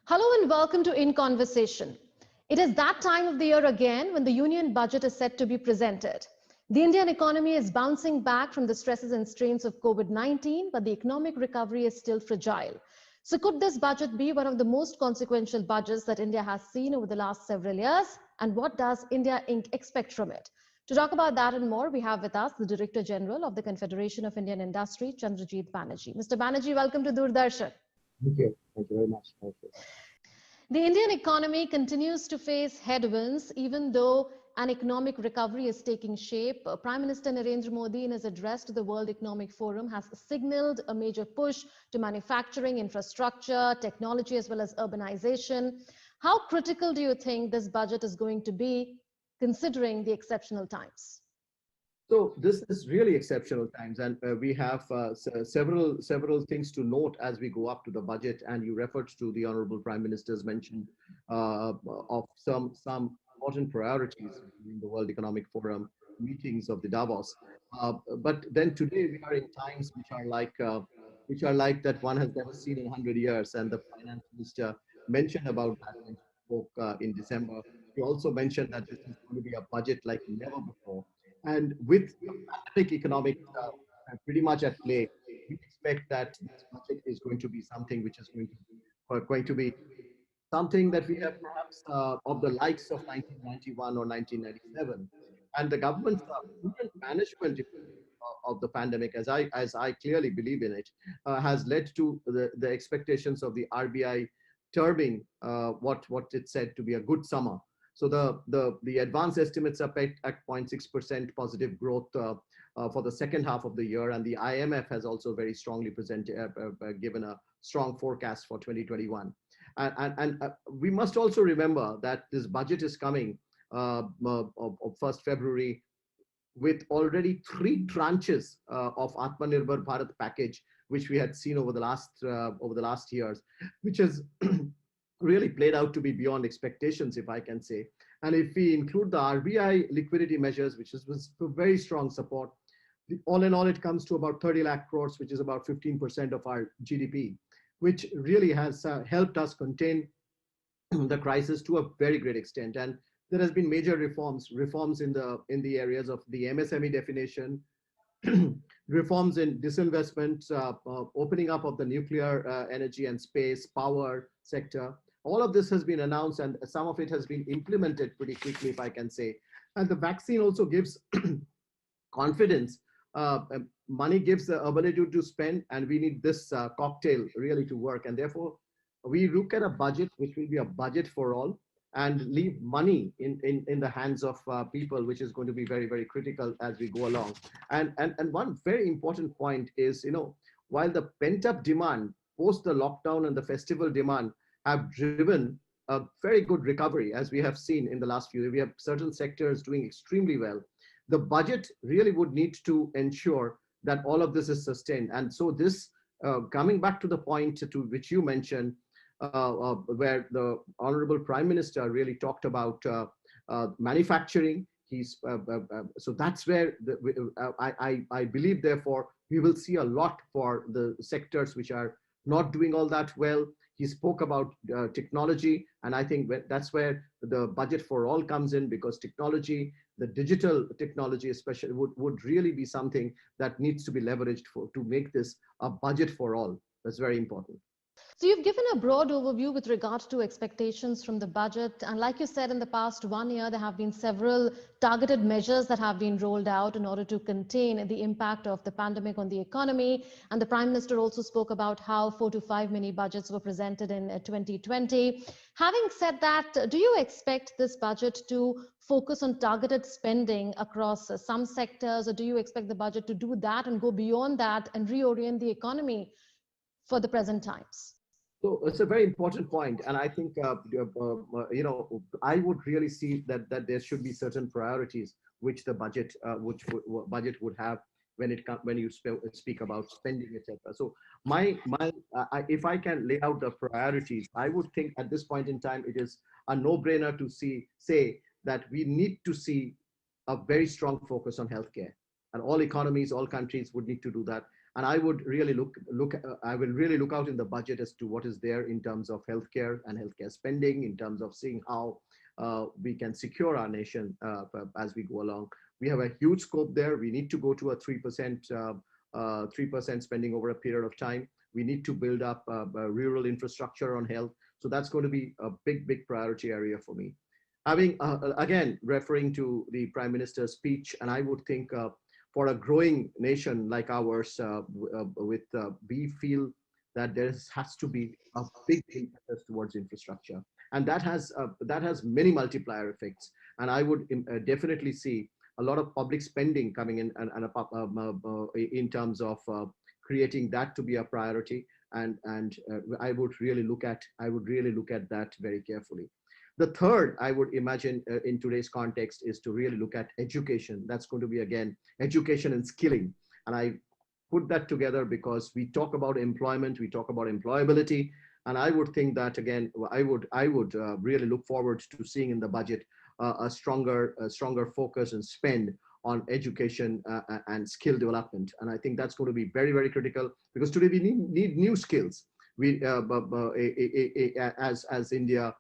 Hello and welcome to In Conversation. It is that time of the year again when the union budget is set to be presented. The Indian economy is bouncing back from the stresses and strains of COVID-19, but the economic recovery is still fragile. So could this budget be one of the most consequential budgets that India has seen over the last several years? And what does India Inc. expect from it? To talk about that and more, we have with us the Director General of the Confederation of Indian Industry, Chandrajit Banerjee. Mr. Banerjee, welcome to Doordarshan. Thank you. Thank you very much. Thank you. The Indian economy continues to face headwinds, even though an economic recovery is taking shape. Prime Minister Narendra Modi, in his address to the World Economic Forum, has signaled a major push to manufacturing, infrastructure, technology, as well as urbanization. How critical do you think this budget is going to be, considering the exceptional times? So this is really exceptional times, and we have several things to note as we go up to the budget. And you referred to the Honorable Prime Minister's mention of some important priorities in the World Economic Forum meetings of the Davos. But then today we are in times which are like that one has never seen in 100 years. And the Finance Minister mentioned about that when he spoke in December. He also mentioned that this is going to be a budget like never before. And with the pandemic economics pretty much at play, we expect that this budget is going to be something which is going to be something that we have perhaps of the likes of 1991 or 1997. And the government's prudent management of the pandemic, as I clearly believe in it, has led to the expectations of the RBI terming what it said to be a good summer. So the advanced estimates are pegged at 0.6% positive growth for the second half of the year, and the IMF has also very strongly given a strong forecast for 2021. And we must also remember that this budget is coming of 1st February with already 3 tranches of Atmanirbhar Bharat package, which we had seen over the last years, which has really played out to be beyond expectations, if I can say. And if we include the RBI liquidity measures, which was very strong support, all in all, it comes to about 30 lakh crores, which is about 15% of our GDP, which really has helped us contain the crisis to a very great extent. And there has been major reforms in the areas of the MSME definition, reforms in disinvestment, opening up of the nuclear energy and space power sector. All of this has been announced, and some of it has been implemented pretty quickly, if I can say. And the vaccine also gives confidence. Money gives the ability to spend, and we need this cocktail really to work. And therefore, we look at a budget which will be a budget for all, and leave money in the hands of people, which is going to be very, very critical as we go along. And one very important point is, while the pent-up demand post the lockdown and the festival demand have driven a very good recovery, as we have seen in the last few years. We have certain sectors doing extremely well. The budget really would need to ensure that all of this is sustained. And so this, coming back to the point to which you mentioned, where the Honorable Prime Minister really talked about manufacturing. So that's where I believe, therefore, we will see a lot for the sectors which are not doing all that well. He spoke about technology, and I think that's where the budget for all comes in, because technology, the digital technology especially, would really be something that needs to be leveraged to make this a budget for all. That's very important. So you've given a broad overview with regards to expectations from the budget. And like you said, in the past 1 year, there have been several targeted measures that have been rolled out in order to contain the impact of the pandemic on the economy. And the Prime Minister also spoke about how 4 to 5 mini budgets were presented in 2020. Having said that, do you expect this budget to focus on targeted spending across some sectors, or do you expect the budget to do that and go beyond that and reorient the economy for the present times? So it's a very important point, and I think I would really see that there should be certain priorities which the budget would have when you speak about spending, etc. So if I can lay out the priorities, I would think at this point in time it is a no-brainer to say that we need to see a very strong focus on healthcare, and all economies, all countries would need to do that. And I would really I will really look out in the budget as to what is there in terms of healthcare and healthcare spending, in terms of seeing how we can secure our nation as we go along. We have a huge scope there. We need to go to a 3%, 3% spending over a period of time. We need to build up rural infrastructure on health. So that's going to be a big priority area for me. Having, again, referring to the Prime Minister's speech, and I would think for a growing nation like ours, we feel that there has to be a big impetus towards infrastructure, and that has many multiplier effects. And I would definitely see a lot of public spending coming in, in terms of creating that to be a priority. And I would really look at that very carefully. The third, I would imagine in today's context, is to really look at education. That's going to be, again, education and skilling. And I put that together because we talk about employment, we talk about employability. And I would think that, again, I would really look forward to seeing in the budget a stronger focus and spend on education and skill development. And I think that's going to be very critical, because today we need new skills. We, as India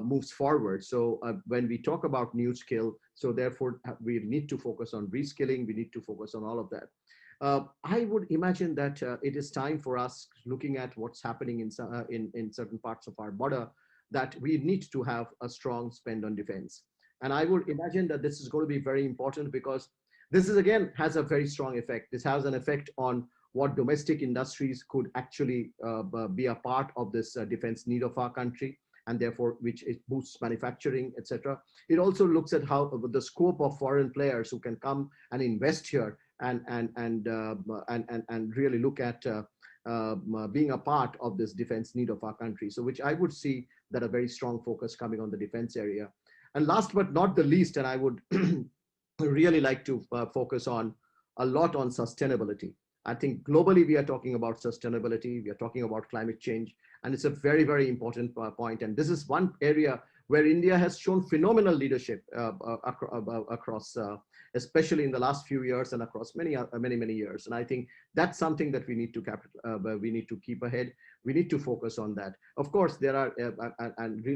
moves forward. So when we talk about new skill, so therefore we need to focus on reskilling. We need to focus on all of that. I would imagine that it is time for us, looking at what's happening in certain parts of our border, that we need to have a strong spend on defense. And I would imagine that this is going to be very important, because this is, again, has a very strong effect. This has an effect on what domestic industries could actually be a part of this defense need of our country, and therefore which it boosts manufacturing, etc. It also looks at how the scope of foreign players who can come and invest here and really look at being a part of this defense need of our country. So which I would see that a very strong focus coming on the defense area. And last but not the least, and I would really like to focus on a lot on sustainability. I think globally we are talking about sustainability, we are talking about climate change, and it's a very important point. And this is one area where India has shown phenomenal leadership across, especially in the last few years and across many years. And I think that's something that we need to keep ahead. We need to focus on that. Of course, there are,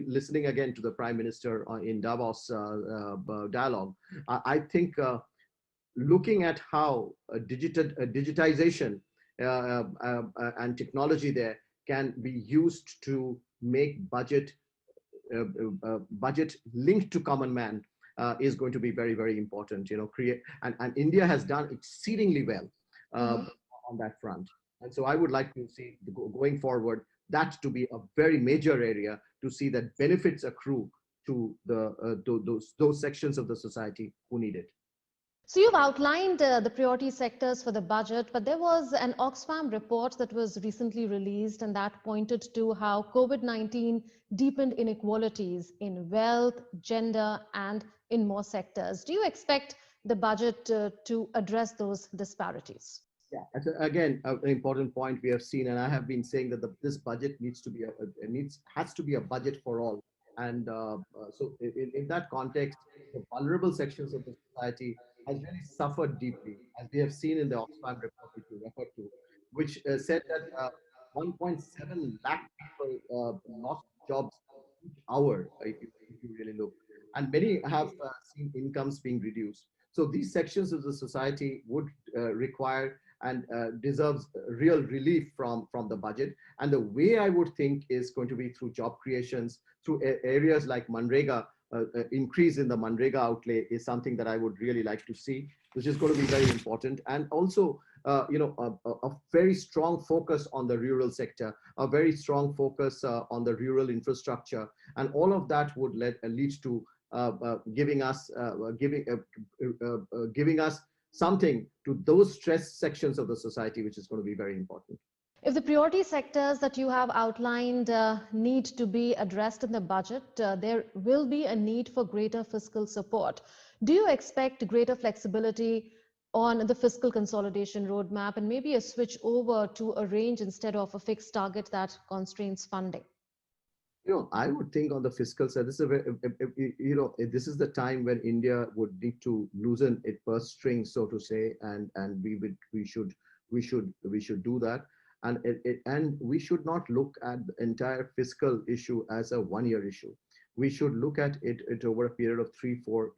listening again to the Prime Minister in Davos dialogue, I think looking at how digitization and technology there can be used to make budget linked to common man is going to be very important. And India has done exceedingly well on that front. And so I would like to see going forward that to be a very major area, to see that benefits accrue to those sections of the society who need it. So you've outlined the priority sectors for the budget, but there was an Oxfam report that was recently released, and that pointed to how COVID-19 deepened inequalities in wealth, gender, and in more sectors. Do you expect the budget to address those disparities? Yeah, again, an important point we have seen, and I have been saying that this budget has to be a budget for all. And so in that context, the vulnerable sections of the society has really suffered deeply, as we have seen in the Oxfam report, which you referred to, which said that 1.7 lakh people lost jobs each hour, if you really look. And many have seen incomes being reduced. So these sections of the society would require and deserves real relief from the budget. And the way I would think is going to be through job creations, through areas like Manrega. Increase in the Manrega outlay is something that I would really like to see, which is going to be very important. And also, a very strong focus on the rural sector, a very strong focus on the rural infrastructure, and all of that would lead to giving us something to those stressed sections of the society, which is going to be very important. If the priority sectors that you have outlined need to be addressed in the budget, there will be a need for greater fiscal support. Do you expect greater flexibility on the fiscal consolidation roadmap, and maybe a switch over to a range instead of a fixed target that constrains funding? I would think on the fiscal side, this is this is the time when India would need to loosen its purse strings, so to say, and we should we should do that. And we should not look at the entire fiscal issue as a 1 year issue. We should look at it over a period of 3 4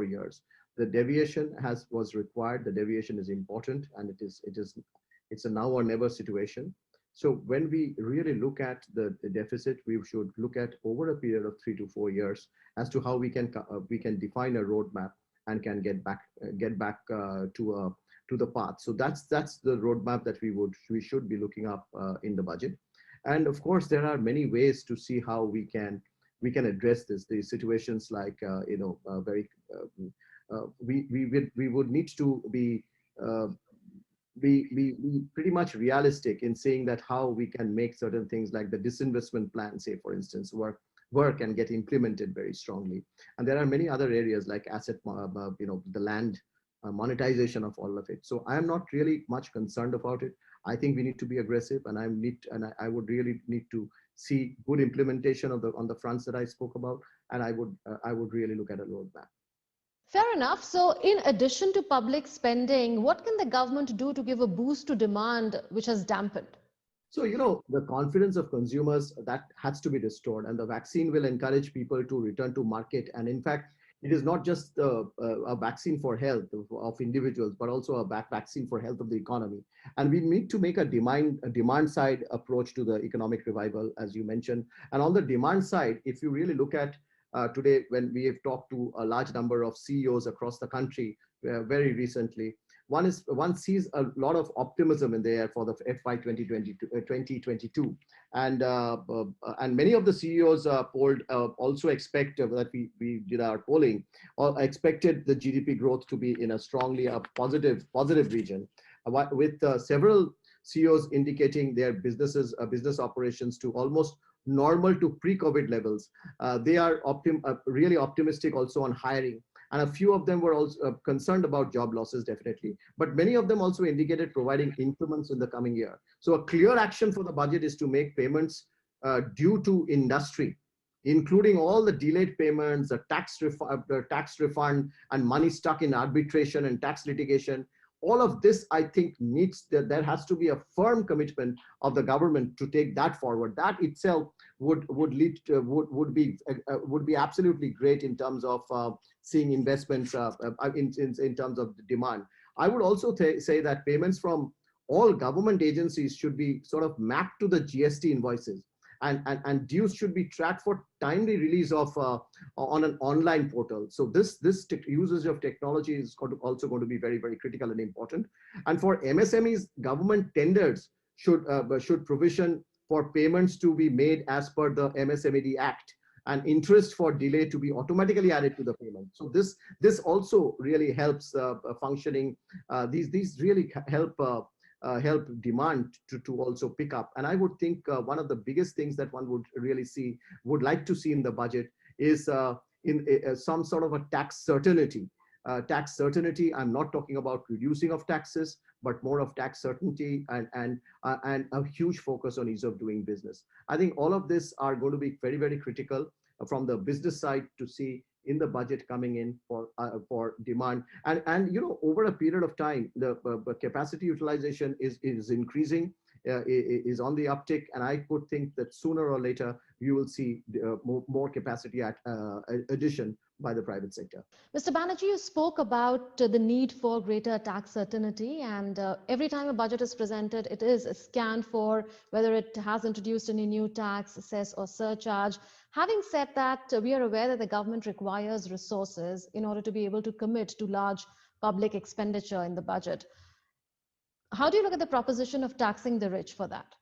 years. The deviation was required. The deviation is important, and it's a now or never situation. So when we really look at the deficit, we should look at over a period of 3 to 4 years as to how we can define a roadmap and can get back to the path. So that's the roadmap that we should be looking up in the budget. And of course, there are many ways to see how we can address these situations, like very we would need to uh, be pretty much realistic in saying that how we can make certain things like the disinvestment plan, say for instance, work and get implemented very strongly. And there are many other areas like the land monetization of all of it. So I am not really much concerned about it. I think we need to be aggressive, and I would really need to see good implementation on the fronts that I spoke about, and I would really look at a roadmap. Fair enough. So, in addition to public spending, what can the government do to give a boost to demand, which has dampened? So, the confidence of consumers that has to be restored, and the vaccine will encourage people to return to market. And in fact, it is not just a vaccine for health of individuals, but also a vaccine for health of the economy. And we need to make a demand side approach to the economic revival, as you mentioned. And on the demand side, if you really look at today, when we have talked to a large number of CEOs across the country very recently, one sees a lot of optimism in the air for the FY 2022, and many of the CEOs polled also expect that we did our polling, or expected the GDP growth to be in a strongly positive region, with several CEOs indicating their business operations to almost normal to pre-COVID levels. They are really optimistic also on hiring. And a few of them were also concerned about job losses, definitely. But many of them also indicated providing increments in the coming year. So a clear action for the budget is to make payments due to industry, including all the delayed payments, the tax refund, and money stuck in arbitration and tax litigation. All of this, I think, there has to be a firm commitment of the government to take that forward. That itself would be absolutely great in terms of seeing investments in terms of the demand. I would also say that payments from all government agencies should be sort of mapped to the GST invoices, and dues should be tracked for timely release of on an online portal. So this usage of technology is also going to be very, very critical and important. And for MSMEs, government tenders should provision for payments to be made as per the MSMED Act, and interest for delay to be automatically added to the payment. So this also really helps functioning. These really help demand to also pick up. And I would think one of the biggest things that one would like to see in the budget is some sort of a tax certainty. Tax certainty. I'm not talking about reducing of taxes, but more of tax certainty, and a huge focus on ease of doing business. I think all of this are going to be very, very critical from the business side to see in the budget coming in for demand. And over a period of time, the capacity utilization is increasing, is on the uptick, and I could think that sooner or later you will see more capacity addition by the private sector. Mr. Banerjee, you spoke about the need for greater tax certainty, and every time a budget is presented, it is scanned for whether it has introduced any new tax, cess, or surcharge. Having said that, we are aware that the government requires resources in order to be able to commit to large public expenditure in the budget. How do you look at the proposition of taxing the rich for that?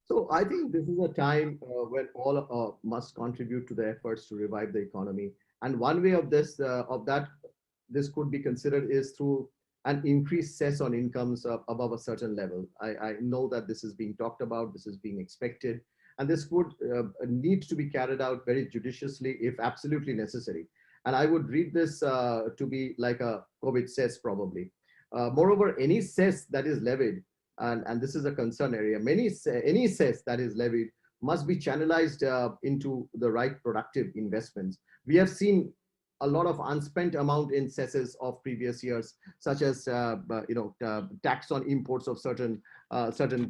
So I think this is a time when all must contribute to the efforts to revive the economy. And one way of this could be considered is through an increased cess on incomes above a certain level. I know that this is being talked about, this is being expected, and this would need to be carried out very judiciously if absolutely necessary. And I would read this to be like a COVID cess probably. Moreover, any cess that is levied, and this is a concern area, any cess that is levied must be channelized into the right productive investments. We have seen a lot of unspent amount in cesses of previous years, such as tax on imports of certain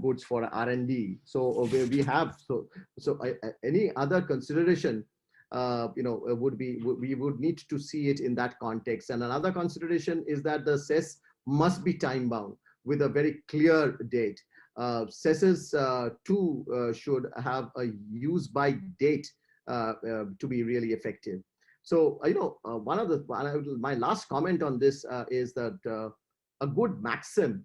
goods for R&D. So we have any other consideration, we would need to see it in that context. And another consideration is that the cess must be time bound with a very clear date. Cesses too should have a use by date to be really effective. So, my last comment on this is that a good maxim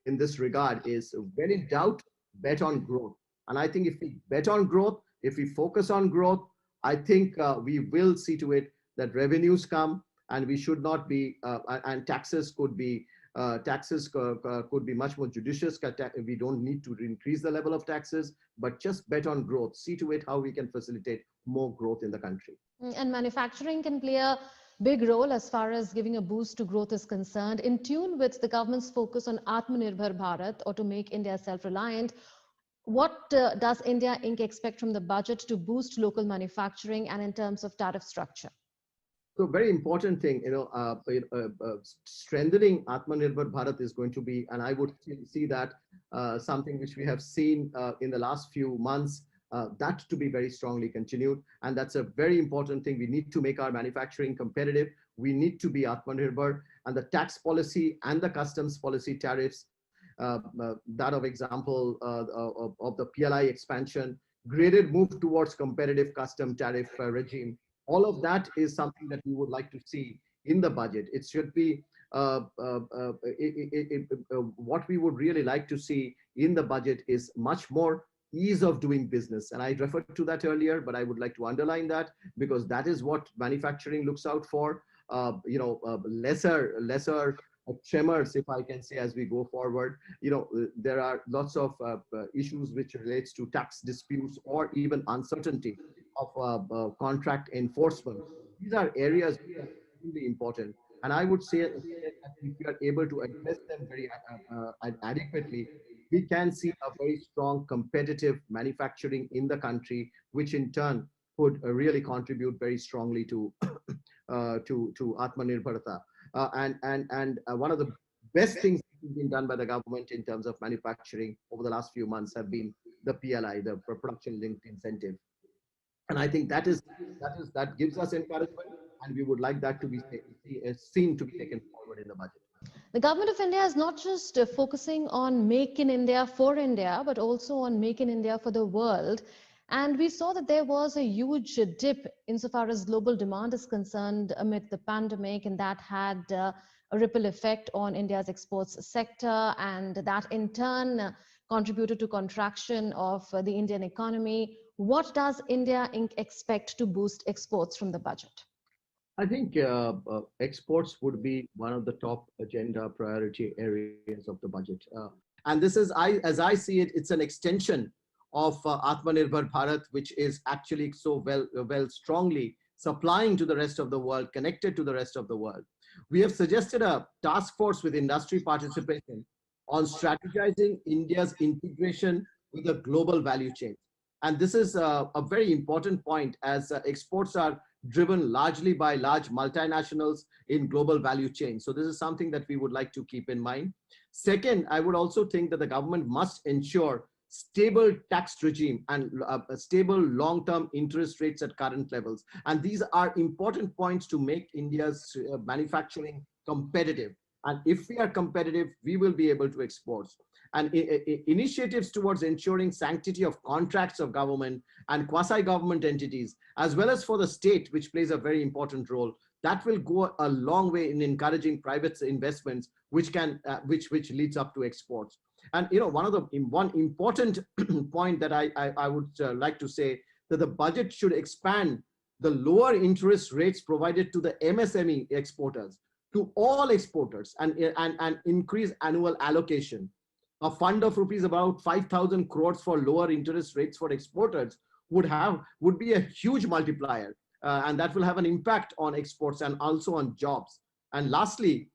in this regard is, when in doubt, bet on growth. And I think if we bet on growth, if we focus on growth, I think we will see to it that revenues come, and we should not be, and taxes could be much more judicious. We don't need to increase the level of taxes, but just bet on growth. See to it how we can facilitate more growth in the country. And manufacturing can play a big role as far as giving a boost to growth is concerned. In tune with the government's focus on Atmanirbhar Bharat, or to make India self-reliant, what does India Inc. expect from the budget to boost local manufacturing and in terms of tariff structure? So very important thing, strengthening Atmanirbhar Bharat is going to be, and I would see that something which we have seen in the last few months, that to be very strongly continued. And that's a very important thing. We need to make our manufacturing competitive. We need to be Atmanirbhar, and the tax policy and the customs policy tariffs, that of example of the PLI expansion, graded move towards competitive custom tariff regime. All of that is something that we would like to see in the budget. It should be what we would really like to see in the budget is much more ease of doing business. And I referred to that earlier, but I would like to underline that, because that is what manufacturing looks out for. Lesser tremors, if I can say, as we go forward. There are lots of issues which relates to tax disputes or even uncertainty of contract enforcement. These are areas which are really important. And I would say that if we are able to address them very adequately, we can see a very strong competitive manufacturing in the country, which in turn could really contribute very strongly to Atmanirbharta. And one of the best things that have been done by the government in terms of manufacturing over the last few months have been the PLI, the production linked incentive. And I think that gives us encouragement, and we would like that to be seen to be taken forward in the budget. The government of India is not just focusing on Make in India for India, but also on Make in India for the world. And we saw that there was a huge dip insofar as global demand is concerned amid the pandemic, and that had a ripple effect on India's exports sector, and that in turn contributed to contraction of the Indian economy. What does India Inc. expect to boost exports from the budget? I think exports would be one of the top agenda priority areas of the budget. And this is, as I see it, it's an extension of Atmanirbhar Bharat, which is actually so well strongly supplying to the rest of the world, connected to the rest of the world. We have suggested a task force with industry participation on strategizing India's integration with the global value chain. And this is a very important point, as exports are driven largely by large multinationals in global value chain. So this is something that we would like to keep in mind. Second, I would also think that the government must ensure stable tax regime and stable long-term interest rates at current levels. And these are important points to make India's manufacturing competitive. And if we are competitive, we will be able to export. And initiatives towards ensuring sanctity of contracts of government and quasi-government entities, as well as for the state, which plays a very important role, that will go a long way in encouraging private investments, which leads up to exports. And one important point that I would like to say, that the budget should expand the lower interest rates provided to the MSME exporters to all exporters, and increase annual allocation. A fund of rupees about 5,000 crores for lower interest rates for exporters would be a huge multiplier, and that will have an impact on exports and also on jobs. And lastly,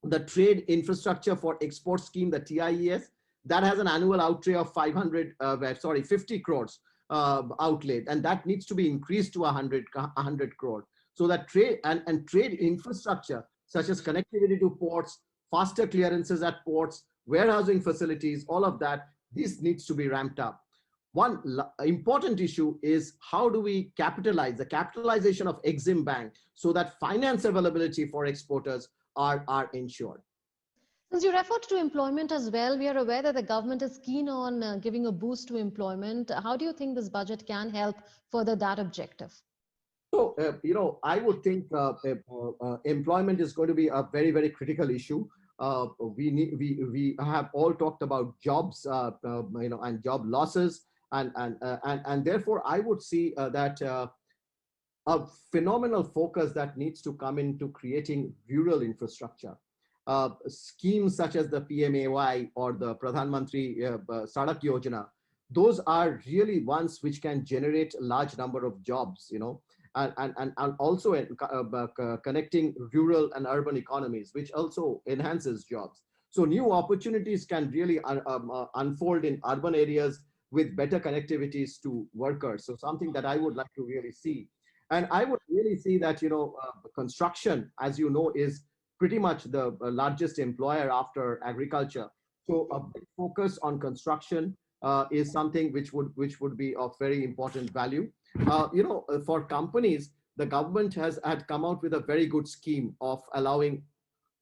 the trade infrastructure for export scheme, the TIES, that has an annual outlay of 50 crores outlay, and that needs to be increased to 100 crore. so that trade and trade infrastructure such as connectivity to ports, faster clearances at ports, warehousing facilities, all of that, this needs to be ramped up. One important issue is how do we capitalize the capitalization of Exim Bank so that finance availability for exporters are ensured. Since you referred to employment as well, we are aware that the government is keen on giving a boost to employment. How do you think this budget can help further that objective? So, I would think employment is going to be a very, very critical issue. We have all talked about jobs, and job losses, and therefore I would see that a phenomenal focus that needs to come into creating rural infrastructure. Schemes such as the PMAY or the Pradhan Mantri Sadak Yojana, those are really ones which can generate a large number of jobs, and also connecting rural and urban economies, which also enhances jobs. So new opportunities can really unfold in urban areas with better connectivities to workers. So something that I would like to really see. And I would really see that, construction, as you know, is pretty much the largest employer after agriculture. So a big focus on construction is something which would be of very important value. For companies, the government had come out with a very good scheme of allowing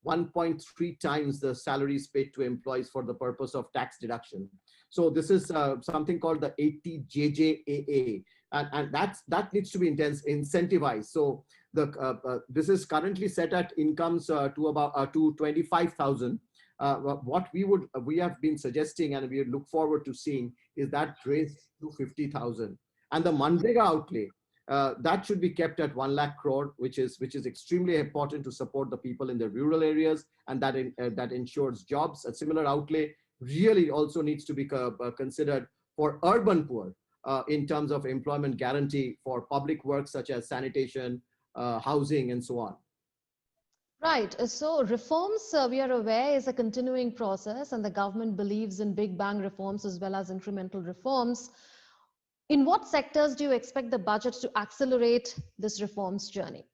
1.3 times the salaries paid to employees for the purpose of tax deduction. So this is something called the 80JJAA, and that needs to be incentivized. So this is currently set at incomes to 25,000. What we have been suggesting and we look forward to seeing is that raised to 50,000, and the Manrega outlay that should be kept at 1 lakh crore, which is extremely important to support the people in the rural areas, and that ensures jobs. A similar outlay really also needs to be considered for urban poor in terms of employment guarantee for public works such as sanitation, housing, and so on. Right. So reforms, we are aware, is a continuing process, and the government believes in big bang reforms as well as incremental reforms. In what sectors do you expect the budget to accelerate this reforms journey?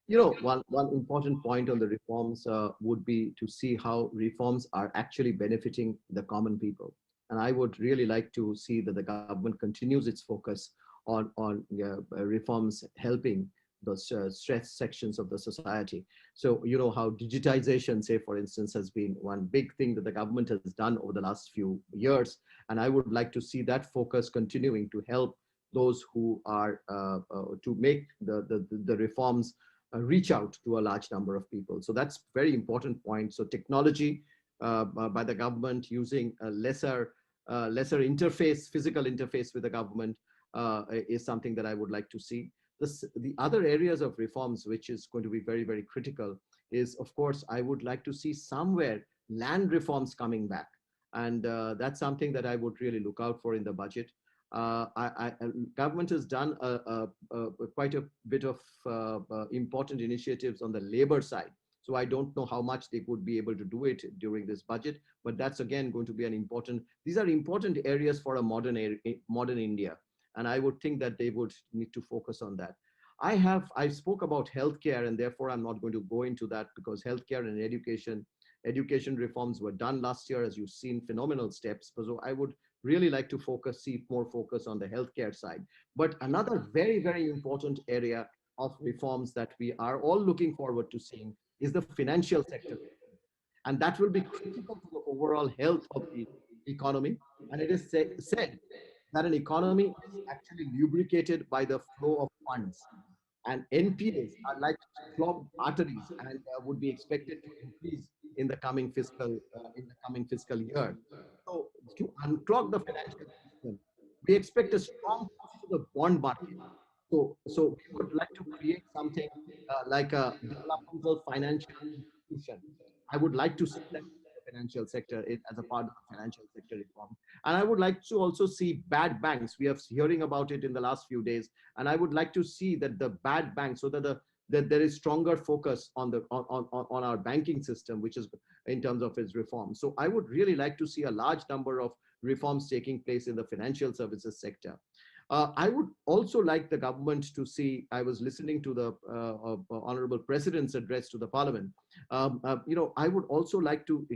One important point on the reforms would be to see how reforms are actually benefiting the common people. And I would really like to see that the government continues its focus on reforms helping those stressed sections of the society. So, how digitization, say, for instance, has been one big thing that the government has done over the last few years. And I would like to see that focus continuing to help those who are to make the reforms reach out to a large number of people. So that's very important point. So technology by the government using a lesser interface, physical interface with the government is something that I would like to see. The other areas of reforms, which is going to be very, very critical, is, of course, I would like to see somewhere land reforms coming back. And that's something that I would really look out for in the budget. Government has done quite a bit of important initiatives on the labor side. So I don't know how much they would be able to do it during this budget, but that's again going to be these are important areas for a modern India. And I would think that they would need to focus on that. I spoke about healthcare, and therefore I'm not going to go into that because healthcare and education reforms were done last year, as you've seen, phenomenal steps. So I would really like to see more focus on the healthcare side. But another very, very important area of reforms that we are all looking forward to seeing is the financial sector. And that will be critical to the overall health of the economy. And it is said that an economy is actually lubricated by the flow of funds. And NPAs are like clogged arteries and would be expected to increase in the coming fiscal year. So to unclog the financial system, we expect a strong push to the bond market. So we would like to create something like a developmental financial institution. I would like to see that in the financial sector as a part of the financial sector reform. And I would like to also see bad banks. We are hearing about it in the last few days. And I would like to see that the bad banks, so that there is stronger focus on our banking system, which is in terms of its reform. So I would really like to see a large number of reforms taking place in the financial services sector. I would also like the government to see. I was listening to the Honorable President's address to the Parliament. I would also like to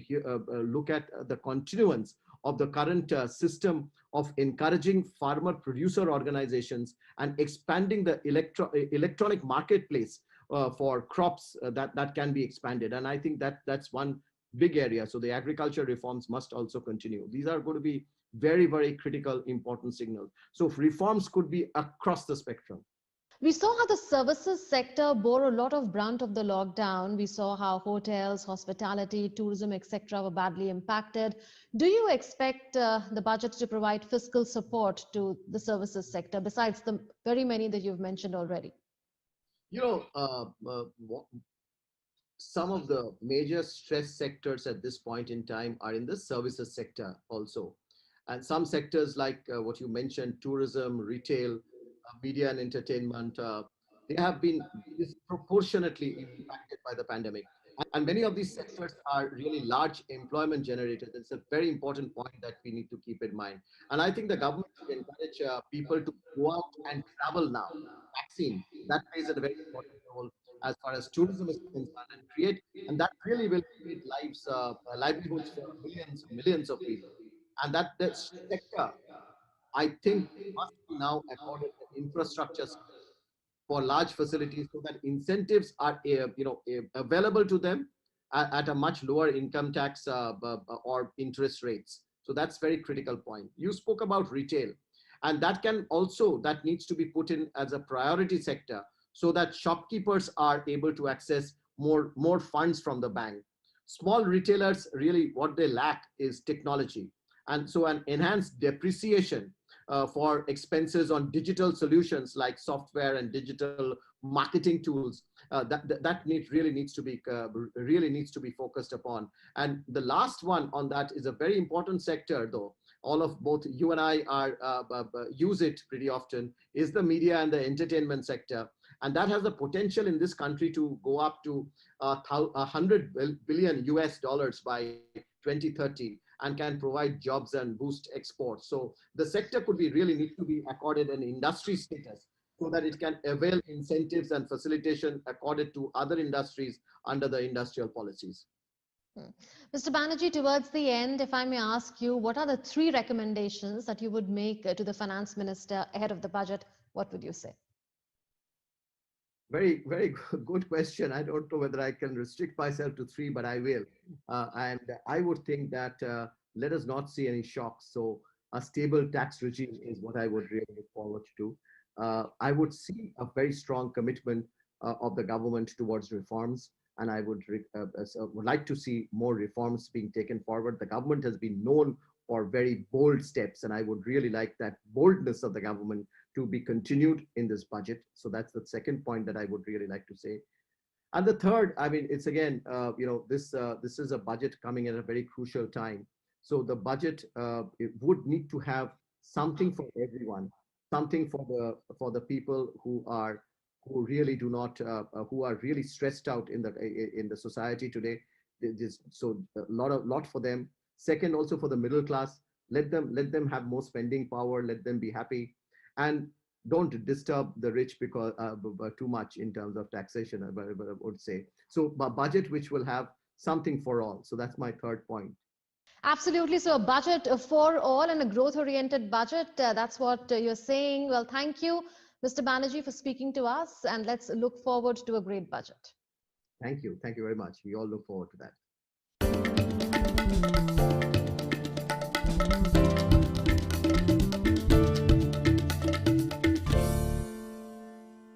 look at the continuance of the current system of encouraging farmer producer organizations and expanding the electronic marketplace for crops that can be expanded. And I think that's one big area. So the agriculture reforms must also continue. These are going to be very, very critical, important signals. So reforms could be across the spectrum. We saw how the services sector bore a lot of brunt of the lockdown. We saw how hotels, hospitality, tourism, etc. were badly impacted. Do you expect the budget to provide fiscal support to the services sector besides the very many that you've mentioned already? You know, some of the major stress sectors at this point in time are in the services sector also. And some sectors like what you mentioned, tourism, retail, media and entertainment, they have been disproportionately impacted by the pandemic. And many of these sectors are really large employment generators. It's a very important point that we need to keep in mind. And I think the government should encourage people to go out and travel now. Vaccine, that plays a very important role as far as tourism is concerned, and that really will create livelihoods for millions of people. And that sector, I think, must be now accorded the infrastructure for large facilities so that incentives are available to them at a much lower income tax or interest rates. So that's very critical point. You spoke about retail, and that needs to be put in as a priority sector so that shopkeepers are able to access more funds from the bank. Small retailers, really what they lack is technology, and so an enhanced depreciation for expenses on digital solutions like software and digital marketing tools, really needs to be focused upon. And the last one on that is a very important sector, though all of both you and I are use it pretty often, is the media and the entertainment sector. And that has the potential in this country to go up to 100 billion US dollars by 2030, and can provide jobs and boost exports. So the sector could be really need to be accorded an industry status so that it can avail incentives and facilitation accorded to other industries under the industrial policies. Mr. Banerjee, towards the end, if I may ask you, what are the three recommendations that you would make to the finance minister ahead of the budget? What would you say? Very, very good question. I don't know whether I can restrict myself to three, but I will. And I would think that let us not see any shocks. So a stable tax regime is what I would really look forward to. I would see a very strong commitment of the government towards reforms, and I would like to see more reforms being taken forward. The government has been known for very bold steps, and I would really like that boldness of the government to be continued in this budget. So that's the second point that I would really like to say. And the third, I mean, it's again, this is a budget coming at a very crucial time. So the budget it would need to have something for everyone, something for the people who really do not who are really stressed out in the society today. So a lot for them. Second, also for the middle class, let them have more spending power, let them be happy, and don't disturb the rich because too much in terms of taxation, I would say. So a budget which will have something for all. So that's my third point. Absolutely. So a budget for all and a growth-oriented budget. That's what you're saying. Well, thank you, Mr. Banerjee, for speaking to us, and let's look forward to a great budget. Thank you. Thank you very much. We all look forward to that.